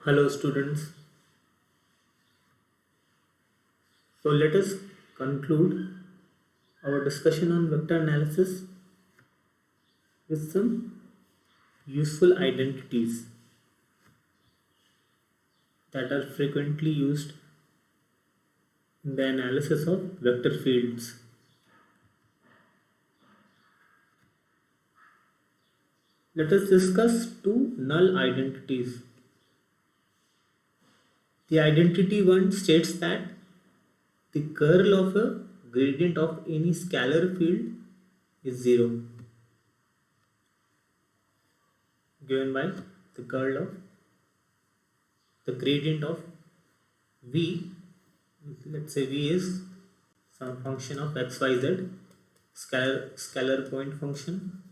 Hello students. So let us conclude our discussion on vector analysis with some useful identities that are frequently used in the analysis of vector fields. Let us discuss two null identities. The identity 1 states that the curl of a gradient of any scalar field is 0, given by the curl of the gradient of v. Let's say v is some function of xyz, scalar point function.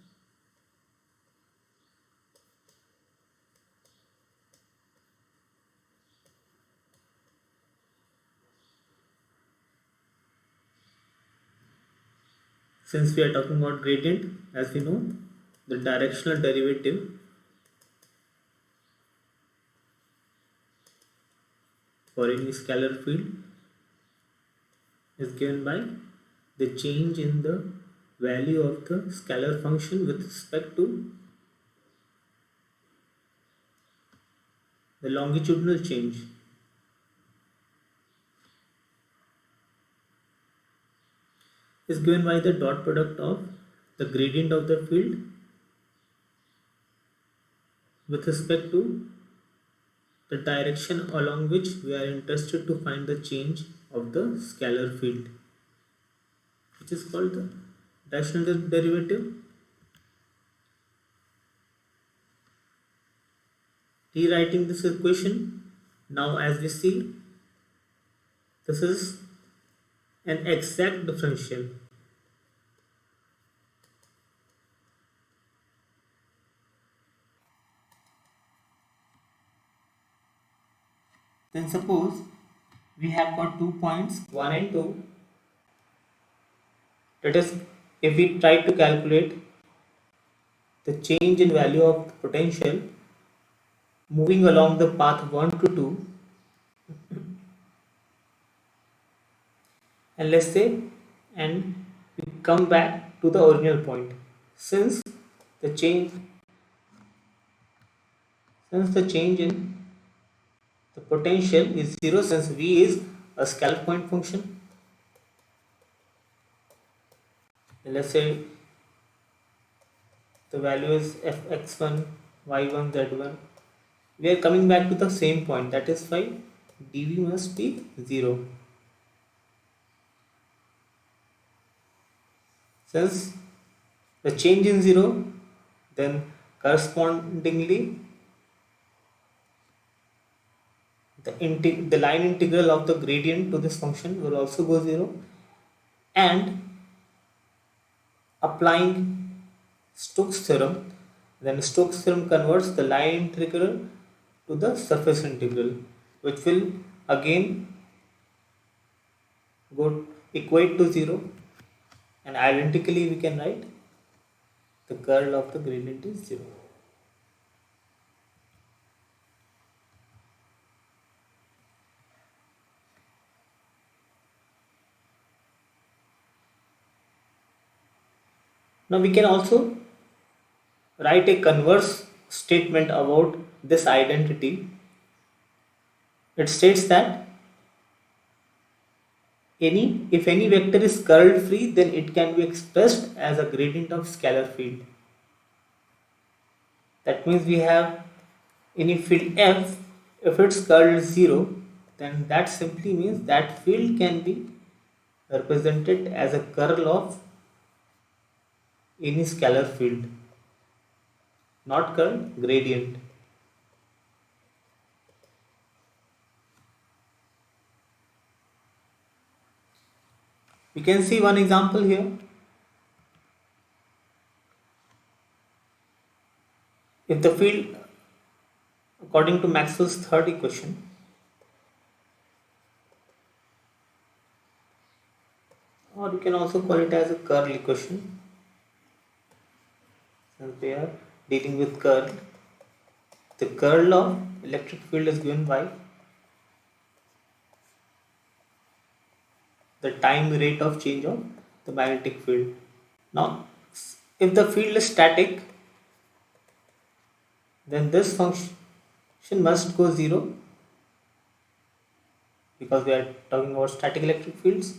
Since we are talking about gradient, as we know, the directional derivative for any scalar field is given by the change in the value of the scalar function with respect to the longitudinal change. Is given by the dot product of the gradient of the field with respect to the direction along which we are interested to find the change of the scalar field, which is called the directional derivative. Rewriting this equation, now as we see, this is an exact differential. Then suppose we have got 2 points 1 and 2. Let us, if we try to calculate the change in value of the potential moving along the path 1 to 2, and let's say, and we come back to the original point. Since the change in the potential is 0, since v is a scalar point function, and let's say the value is fx1, y1, z1, we are coming back to the same point, that is why dv must be 0. Since the change in 0, then correspondingly the line integral of the gradient to this function will also go 0, and applying Stokes theorem, then Stokes theorem converts the line integral to the surface integral, which will again go equate to 0, and identically we can write the curl of the gradient is 0. Now we can also write a converse statement about this identity. It states that if any vector is curl free, then it can be expressed as a gradient of scalar field. That means we have any field f, if its curl is 0, then that simply means that field can be represented as a curl of any scalar field, not curl, gradient. We can see one example here. If the field, according to Maxwell's third equation, or you can also call it as a curl equation, since we are dealing with curl, the curl of electric field is given by the time rate of change of the magnetic field. Now, if the field is static, then this function must go 0 because we are talking about static electric fields.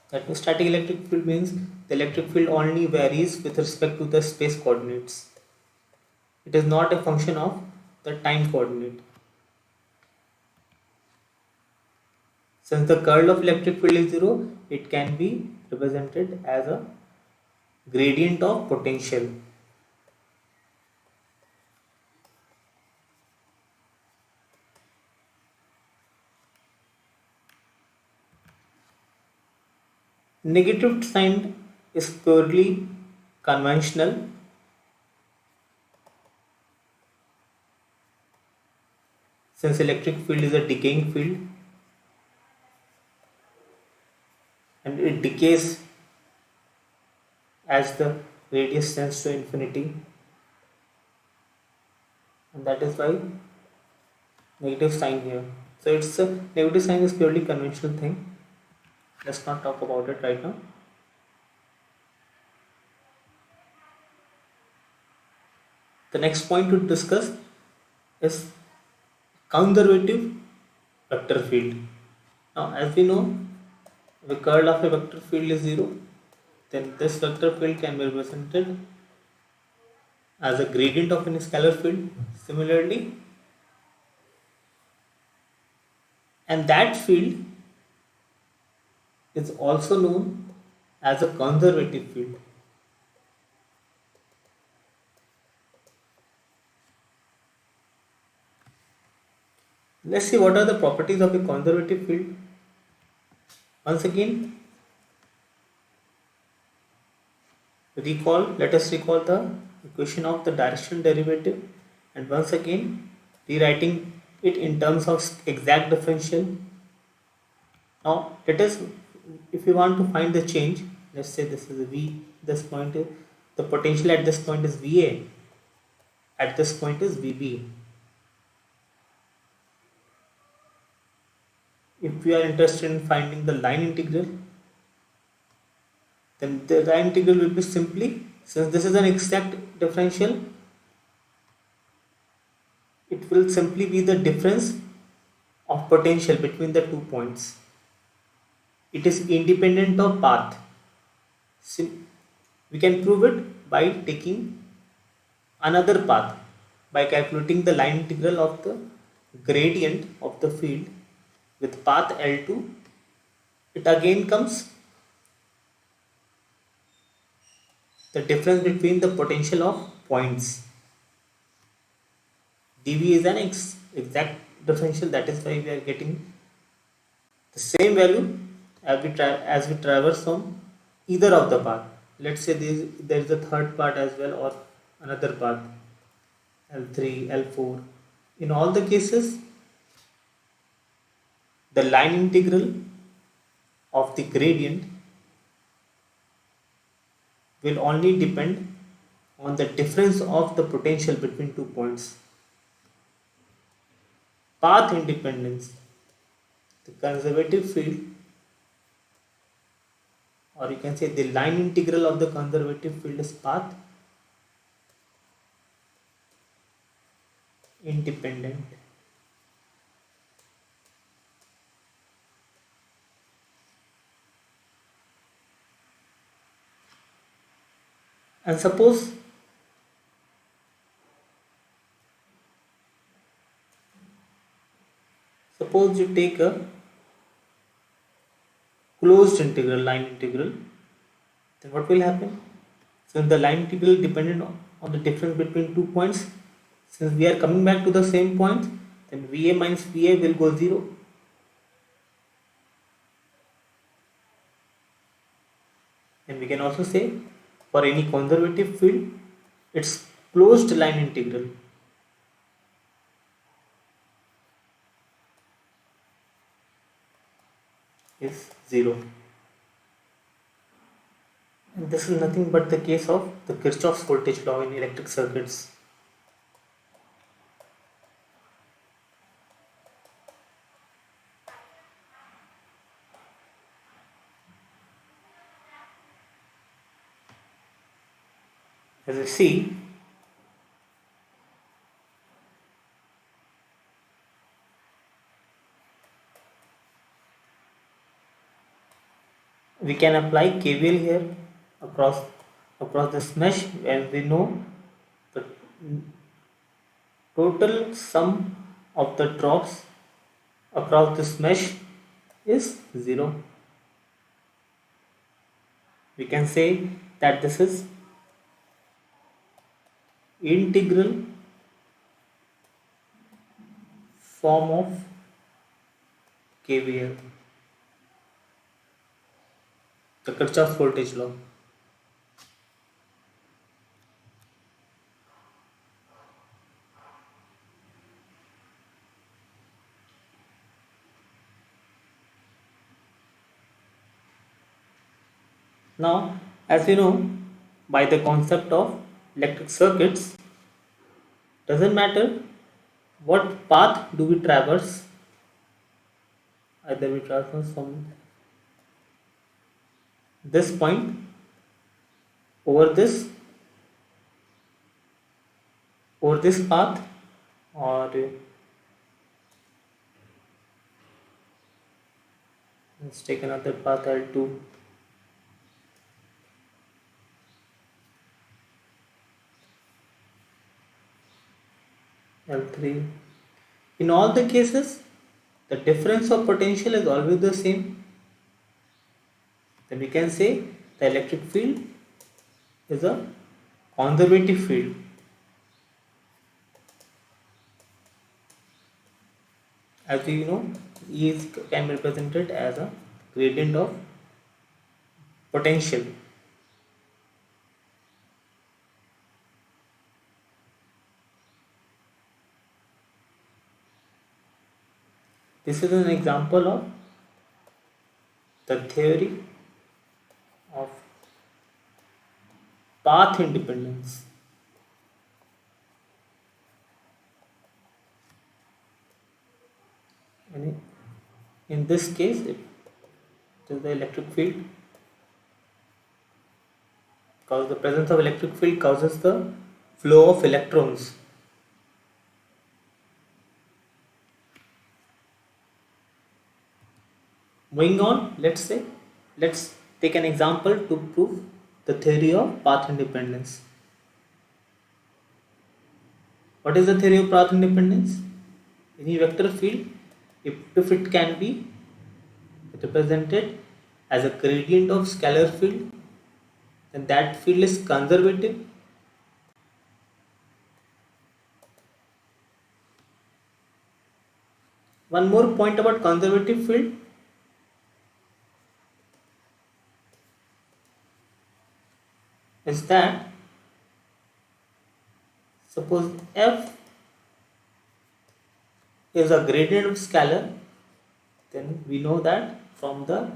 That means static electric field means the electric field only varies with respect to the space coordinates. It is not a function of the time coordinate. Since the curl of electric field is 0, it can be represented as a gradient of potential. Negative sign is purely conventional since electric field is a decaying field and it decays as the radius tends to infinity, and that is why negative sign here. So it's a negative sign is purely conventional thing. Let's not talk about it right now. The next point to discuss is conservative vector field. Now, as we know, the curl of a vector field is 0, then this vector field can be represented as a gradient of any scalar field. Similarly, and that field is also known as a conservative field. Let's see what are the properties of a conservative field. Once again, let us recall the equation of the directional derivative, and once again rewriting it in terms of exact differential. Now let us, if we want to find the change, let's say this is V, this point is, the potential at this point is VA, at this point is VB. If we are interested in finding the line integral, then the line integral will be simply, since this is an exact differential, it will simply be the difference of potential between the 2 points. It is independent of path. We can prove it by taking another path, by calculating the line integral of the gradient of the field with path L2. It again comes the difference between the potential of points. dV is an exact differential, that is why we are getting the same value as we traverse from either of the path. Let's say there is a third path as well, or another path L3, L4. In all the cases, the line integral of the gradient will only depend on the difference of the potential between 2 points. Path independence, the conservative field, or you can say the line integral of the conservative field is path independent. And suppose you take a closed integral, line integral, then what will happen? Since the line integral is dependent on the difference between 2 points, since we are coming back to the same point, then VA minus VA will go 0. And we can also say for any conservative field, its closed line integral is 0. And this is nothing but the case of the Kirchhoff's voltage law in electric circuits. As you see, we can apply KVL here across this mesh, and we know the total sum of the drops across this mesh is 0. We can say that this is integral form of KVL, the Kirchhoff's voltage law. Now, as you know, by the concept of electric circuits, doesn't matter what path do we traverse, either we traverse from this point over this path, or let's take another path L2, L3. In all the cases, the difference of potential is always the same. Then we can say the electric field is a conservative field. As we know, E can be represented as a gradient of potential. This is an example of the theory of path independence. And in this case, it is the electric field, because the presence of electric field causes the flow of electrons. Moving on, let's take an example to prove the theory of path independence. What is the theory of path independence? Any vector field, if it can be represented as a gradient of scalar field, then that field is conservative. One more point about conservative field. Is that suppose f is a gradient of scalar, then we know that from the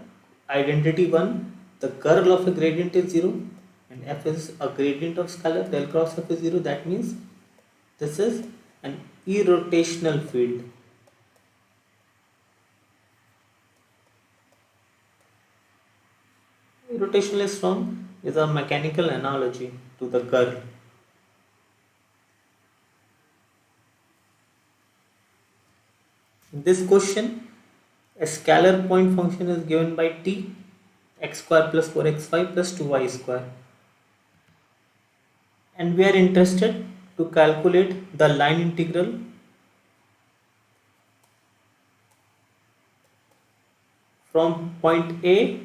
identity 1, the curl of a gradient is 0, and f is a gradient of scalar, del cross f is 0. That means this is an irrotational field. Irrotational is a mechanical analogy to the curl. In this question, a scalar point function is given by t, x square plus 4xy plus 2y square. And we are interested to calculate the line integral from point A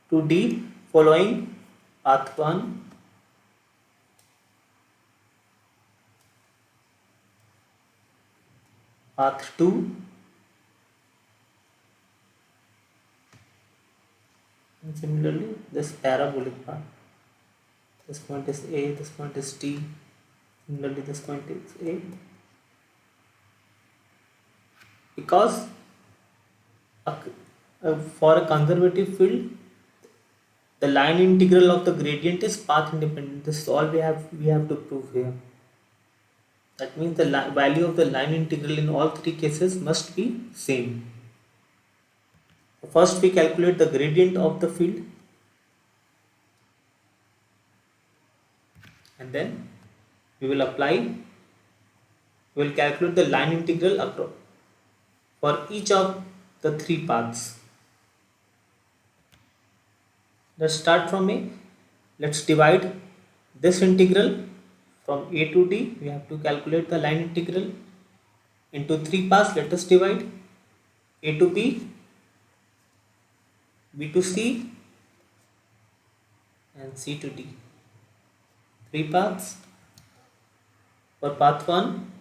to D following path 1, path 2, and similarly this parabolic path. This point is A, this point is T, similarly this point is A. Because for a conservative field, the line integral of the gradient is path independent. This is all we have to prove here. That means the value of the line integral in all three cases must be same. First we calculate the gradient of the field, and then we will calculate the line integral across for each of the three paths. Let's start from A. Let's divide this integral from A to D. We have to calculate the line integral into three paths. Let us divide A to B, B to C, and C to D. Three paths. For path 1,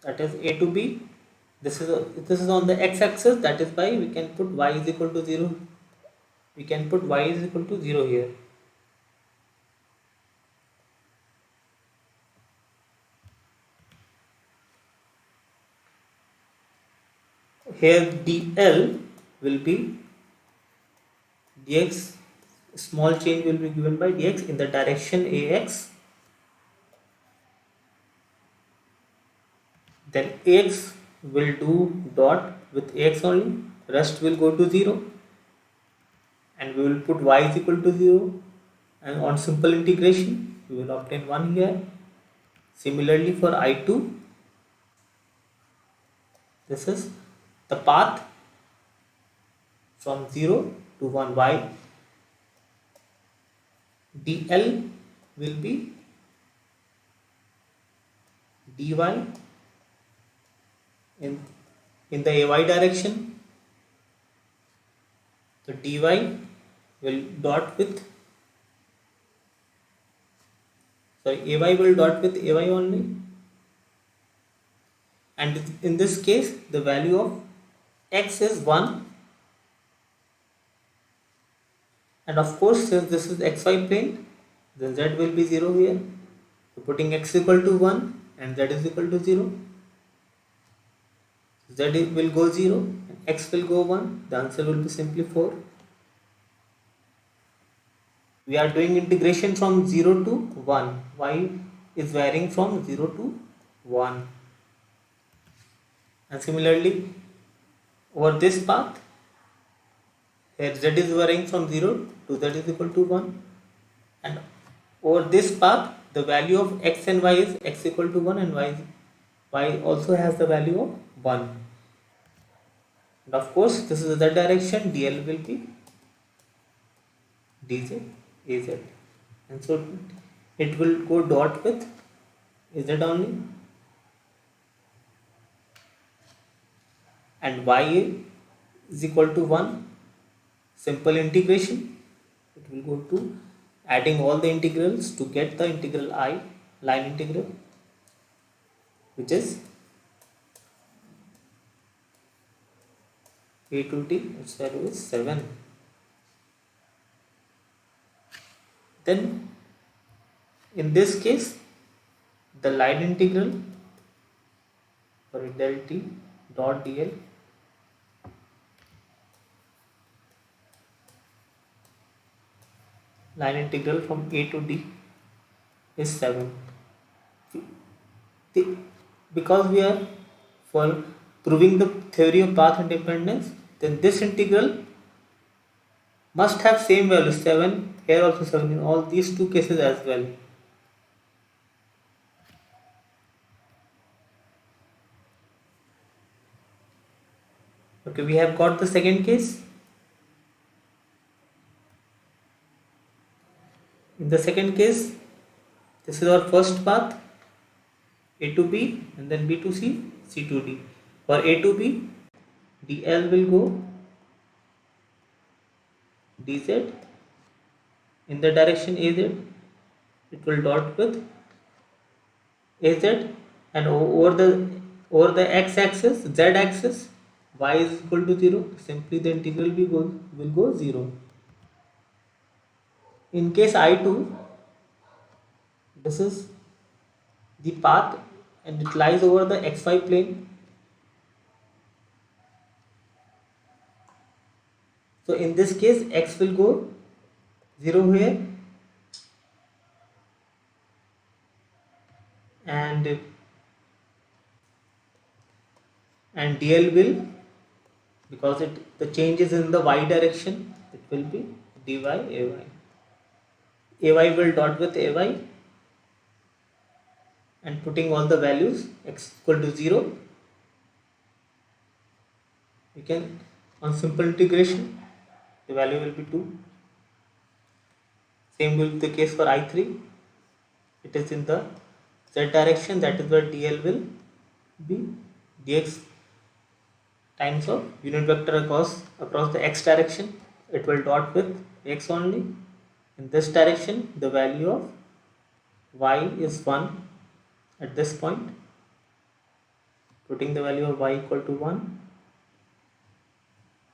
that is A to B, this is on the x-axis, that is why we can put y is equal to 0. We can put y is equal to 0 here. Here dl will be dx, small change will be given by dx in the direction ax. Then ax will do dot with ax only, rest will go to 0, and we will put y is equal to 0, and on simple integration we will obtain 1 here. Similarly for I2, this is the path from 0 to 1, y dl will be dy in the ay direction. So dy will dot with ay will dot with ay only, and in this case the value of x is 1, and of course since this is xy plane, then z will be 0 here. So putting x equal to 1 and z is equal to 0, z will go 0 and x will go 1. The answer will be simply 4. We are doing integration from 0 to 1. Y is varying from 0 to 1. And similarly, over this path, here z is varying from 0 to z is equal to 1. And over this path, the value of x and y is x equal to 1, and y also has the value of 1. And of course, this is the direction, dl will be dz, az. And so it will go dot with az only. And y is equal to 1. Simple integration. It will go to adding all the integrals to get the integral I, line integral, which is a to t, its value is 7. Then in this case, the line integral for del t dot dl line integral from a to d is 7. Because we are for proving the theory of path independence, then this integral must have same value 7, here also 7, in all these two cases as well. Okay, we have got the second case. In the second case, this is our first path, A to B, and then B to C, C to D. For A to B, dl will go dz in the direction az. It will dot with az, and over the x-axis, z-axis, y is equal to 0. Simply the integral will go 0. In case I2, this is the path and it lies over the xy plane. So in this case, x will go 0 here, and dl will, because the change is in the y direction, it will be dy ay. Ay will dot with ay, and putting all the values x equal to 0, we can, on simple integration, the value will be 2. Same will be the case for I3. It is in the z direction, that is where dl will be dx times of unit vector across the x direction. It will dot with x only. In this direction, the value of y is 1 at this point. Putting the value of y equal to 1,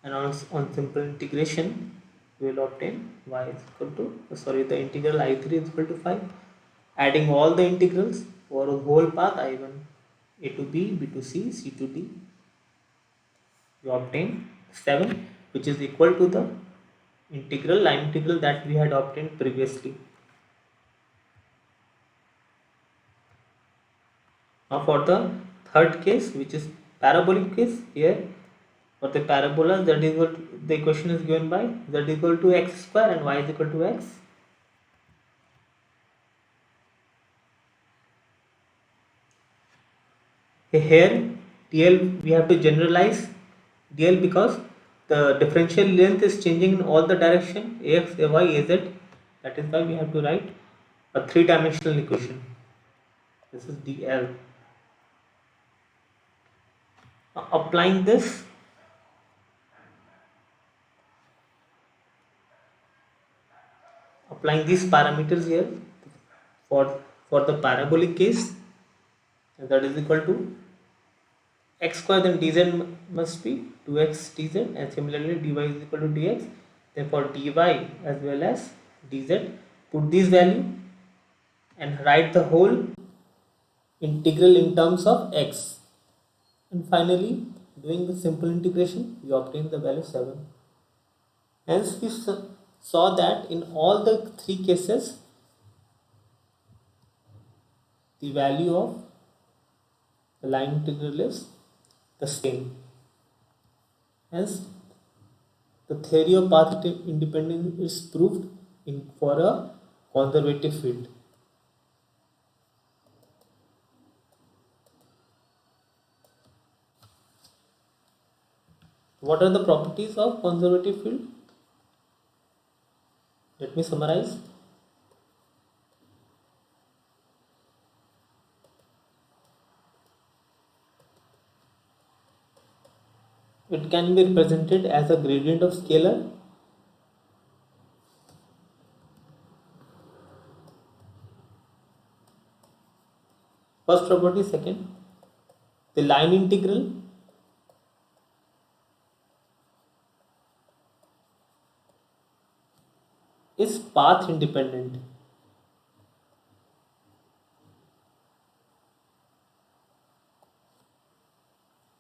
and on simple integration, we will obtain y is equal to, the integral I3 is equal to 5. Adding all the integrals for a whole path I1, a to b, b to c, c to d, you obtain 7, which is equal to the line integral that we had obtained previously. Now for the third case, which is parabolic case, here for the parabola, that is what the equation is given by z is equal to x square and y is equal to x. Here dl, we have to generalize dl because the differential length is changing in all the direction, ax, ay, az. That is why we have to write a three-dimensional equation. This is dl. Now applying this, applying these parameters here for the parabolic case, that is equal to x square, then dz must be 2x dz, and similarly dy is equal to dx. Then for dy as well as dz, put these value and write the whole integral in terms of x, and finally doing the simple integration, we obtain the value 7. Hence we saw that in all the three cases, the value of the line integral is the same. Hence the theory of path independence is proved for a conservative field. What are the properties of conservative field? Let me summarize. It can be represented as a gradient of scalar. First property. Second, the line integral is path independent.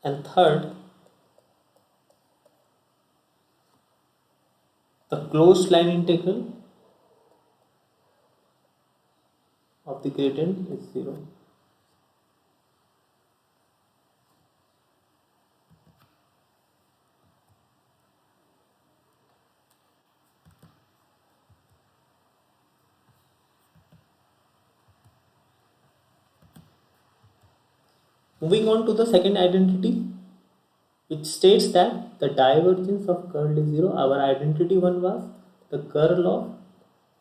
And third, the closed line integral of the gradient is 0. Moving on to the second identity, which states that the divergence of curl is 0. Our identity one was the curl of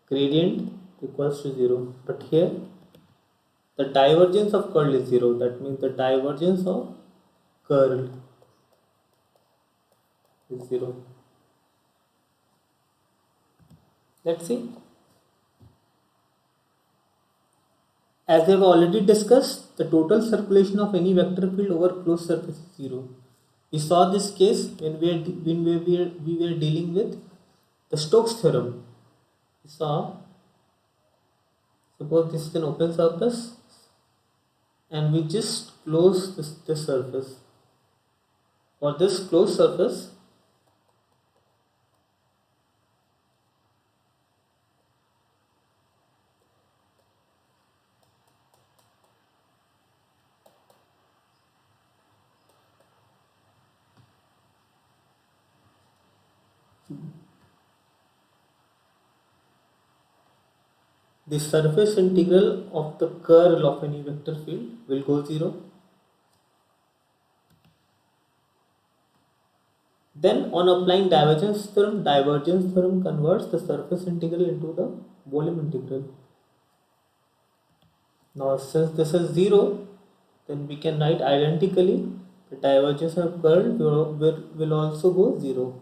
gradient equals to 0. But here the divergence of curl is 0. That means the divergence of curl is 0. Let's see. As we have already discussed, the total circulation of any vector field over closed surface is 0. We saw this case when we were dealing with the Stokes theorem. We saw, suppose this is an open surface and we just close this surface. For this closed surface, the surface integral of the curl of any vector field will go 0. Then on applying divergence theorem converts the surface integral into the volume integral. Now since this is 0, then we can write identically the divergence of curl will also go 0.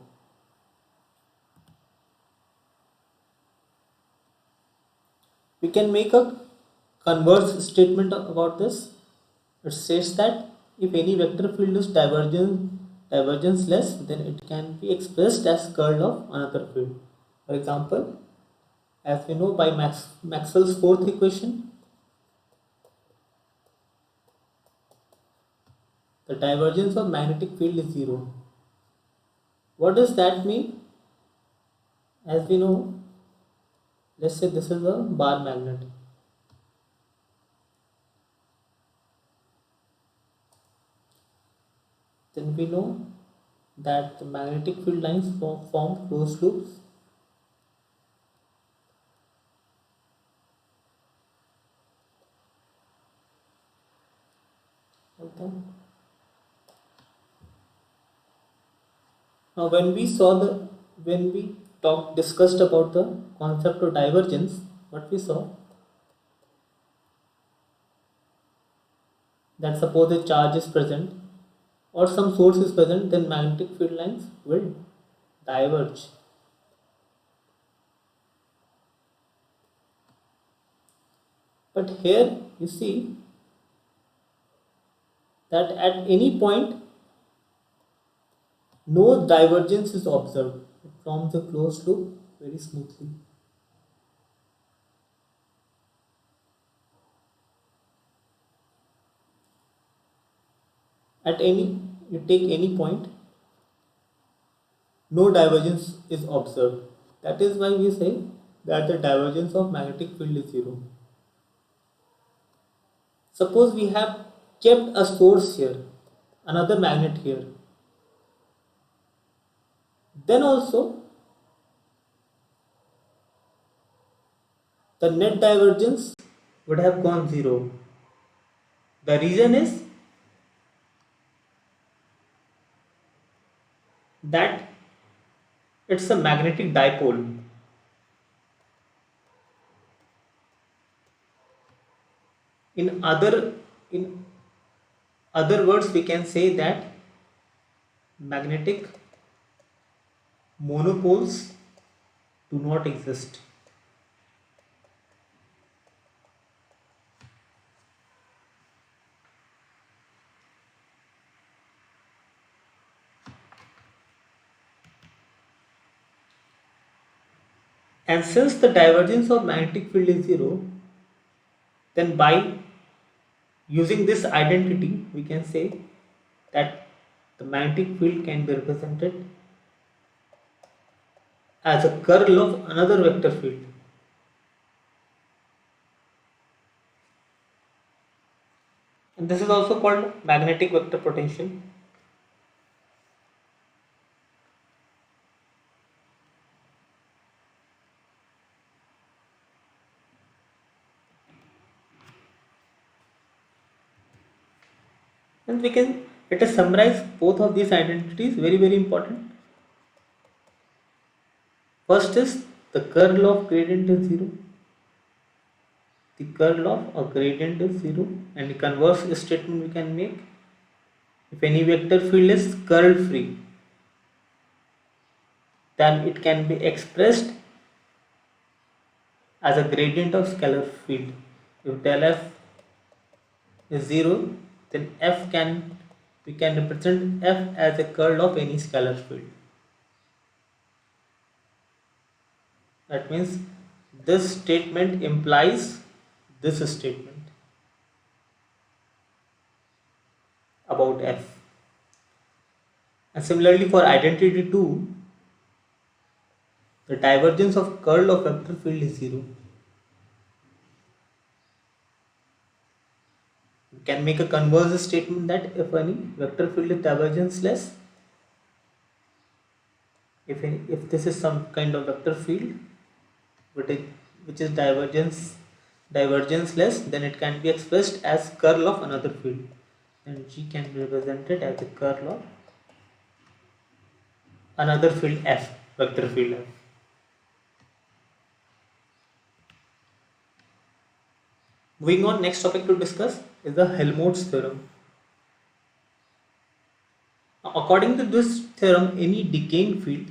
We can make a converse statement about this. It says that if any vector field is divergenceless, then it can be expressed as curl of another field. For example, as we know by Maxwell's fourth equation, the divergence of magnetic field is 0. What does that mean? As we know, let's say this is a bar magnet. Then we know that the magnetic field lines form closed loops. Okay. Now when we discussed about the concept of divergence, what we saw that suppose a charge is present or some source is present, then magnetic field lines will diverge. But here you see that at any point no divergence is observed. It forms a closed loop very smoothly. You take any point, no divergence is observed. That is why we say that the divergence of magnetic field is 0. Suppose we have kept a source here, another magnet here. Then also the net divergence would have gone 0. The reason is that it's a magnetic dipole. In other words, we can say that magnetic monopoles do not exist. And since the divergence of magnetic field is 0, then by using this identity, we can say that the magnetic field can be represented as a curl of another vector field. And this is also called magnetic vector potential. And let us summarize both of these identities, very important. First is the curl of gradient is 0. The curl of a gradient is 0, and the converse statement we can make: if any vector field is curl free, then it can be expressed as a gradient of scalar field. If del f is 0, then we can represent f as a curl of any scalar field. That means this statement implies this statement about f. And similarly for identity 2, the divergence of curl of vector field is 0. We can make a converse statement that if any vector field is divergenceless, if this is some kind of vector field which is divergence divergence less, then it can be expressed as curl of another field. And G can be represented as the curl of another field F, vector field F. Moving on, next topic to discuss is the Helmholtz theorem. Now, according to this theorem, any decaying field,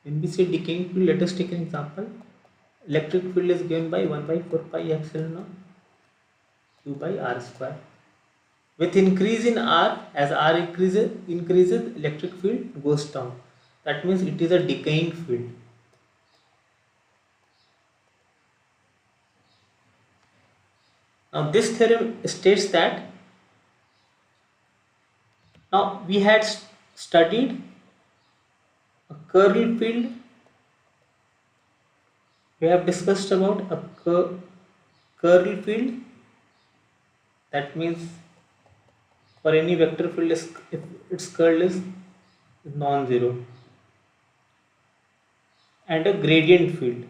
when we say decaying field, let us take an example. Electric field is given by 1 by 4 pi epsilon naught q by r square. With increase in r, as r increases, electric field goes down. That means it is a decaying field. Now this theorem states that, now we had studied a curl field. We have discussed about a curl field. That means for any vector field, if its curl is non-zero, and a gradient field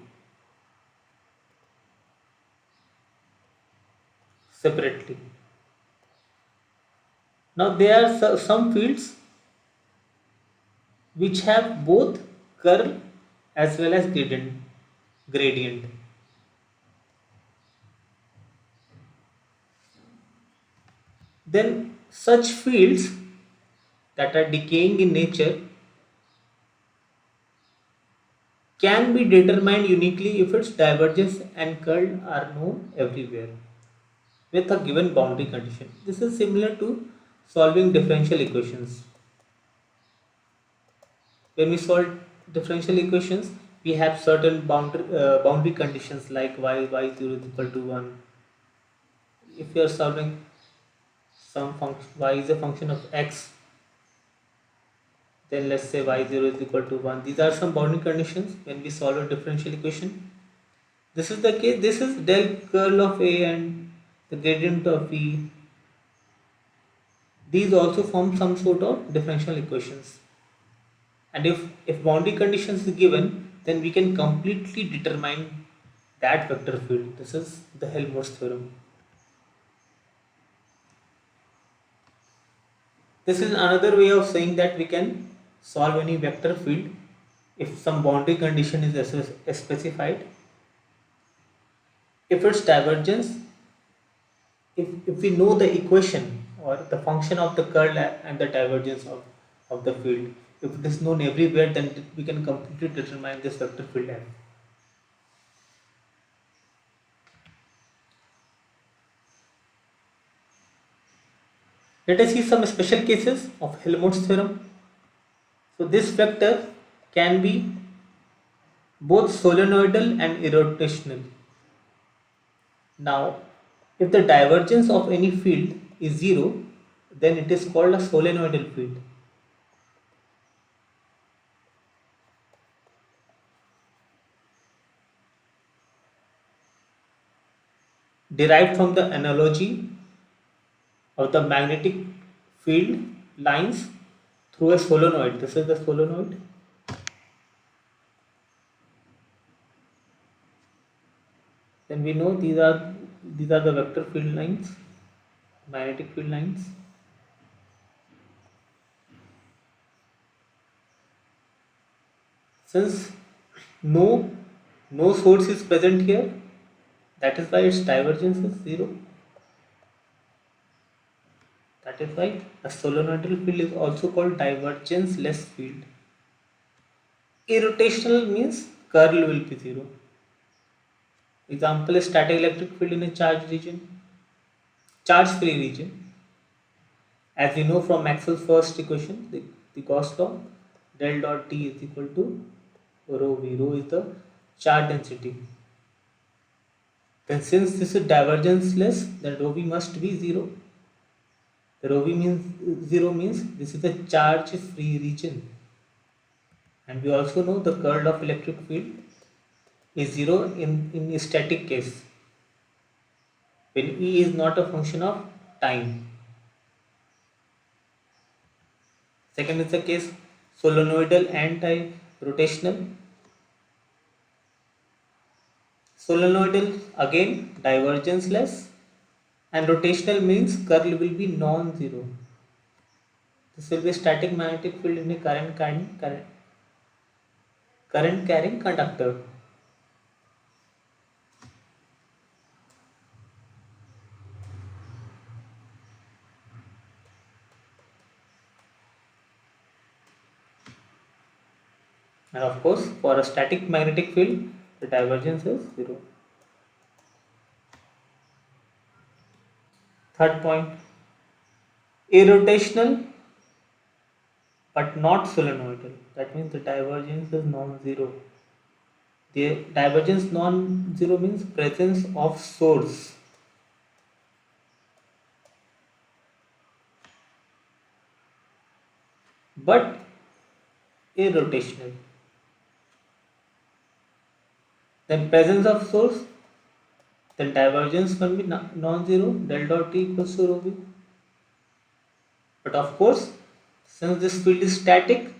separately. Now there are some fields which have both curl as well as gradient. Then such fields that are decaying in nature can be determined uniquely if its divergence and curl are known everywhere with a given boundary condition. This is similar to solving differential equations. When we solve differential equations, we have certain boundary conditions like y0 is equal to 1. If you are solving some function, y is a function of x, then let's say y0 is equal to 1. These are some boundary conditions when we solve a differential equation. This is the case. This is del curl of A and the gradient of V. These also form some sort of differential equations. And if boundary conditions is given, then we can completely determine that vector field. This is the Helmholtz theorem. This is another way of saying that we can solve any vector field if some boundary condition is specified. If its divergence, if we know the equation or the function of the curl and the divergence of the field, if it is known everywhere, then we can completely determine this vector field F. Let us see some special cases of Helmholtz theorem. So this vector can be both solenoidal and irrotational. Now, if the divergence of any field is zero, then it is called a solenoidal field. Derived from the analogy of the magnetic field lines through a solenoid. This is the solenoid. Then we know these are the vector field lines, magnetic field lines. Since no source is present here, that is why its divergence is zero. That is why a solenoidal field is also called divergence-less field. Irrotational means curl will be zero. Example is static electric field in a charge-free region. As we know from Maxwell's first equation, the Gauss law, del dot D is equal to rho V. Rho is the charge density. Then since this is divergence-less, then rho V must be zero. The rho V means zero means this is a charge-free region. And we also know the curl of electric field is zero in a static case, when E is not a function of time. Second is the case solenoidal anti-rotational. Solenoidal again divergenceless, and rotational means curl will be non-zero. This will be a static magnetic field in a current carrying conductor. And of course, for a static magnetic field, the divergence is zero. Third point, irrotational but not solenoidal. That means the divergence is non-zero. The divergence non-zero means presence of source, but irrotational. Then presence of source, then divergence can be non-zero, del dot T equals to rho v. But of course, since this field is static,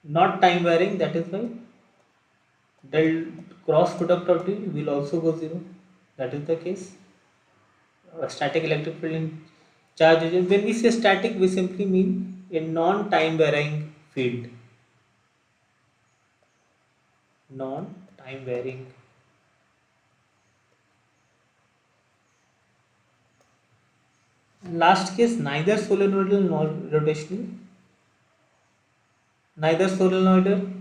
not time varying, that is why del cross product of T will also go zero. That is the case. A static electric field in charge region. When we say static, we simply mean a non-time varying field. Non-time varying. Last case, neither solenoidal nor rotational. Neither solenoidal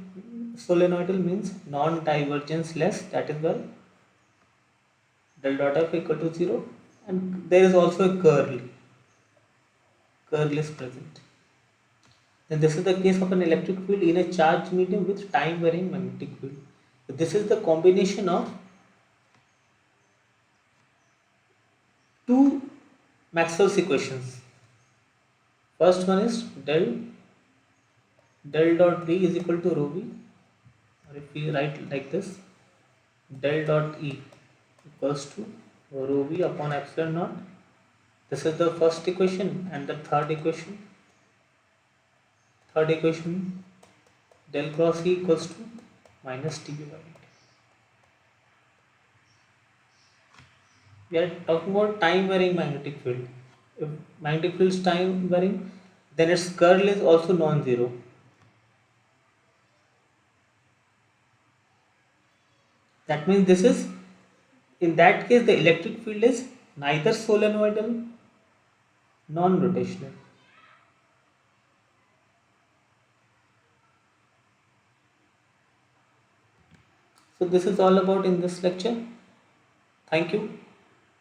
means non-divergence less. That is why del dot f equal to zero, and there is also a curl. Curl is present. Then this is the case of an electric field in a charged medium with time varying magnetic field. So this is the combination of two Maxwell's equations. First one is del dot B is equal to rho v, or if we write like this, del dot E equals to rho v upon epsilon naught. This is the first equation, and the third equation del cross E equals to minus dB by dt. We are talking about time varying magnetic field. If magnetic field is time varying, then its curl is also non-zero. That means this is, in that case, the electric field is neither solenoidal non-rotational. So this is all about in this lecture. Thank you.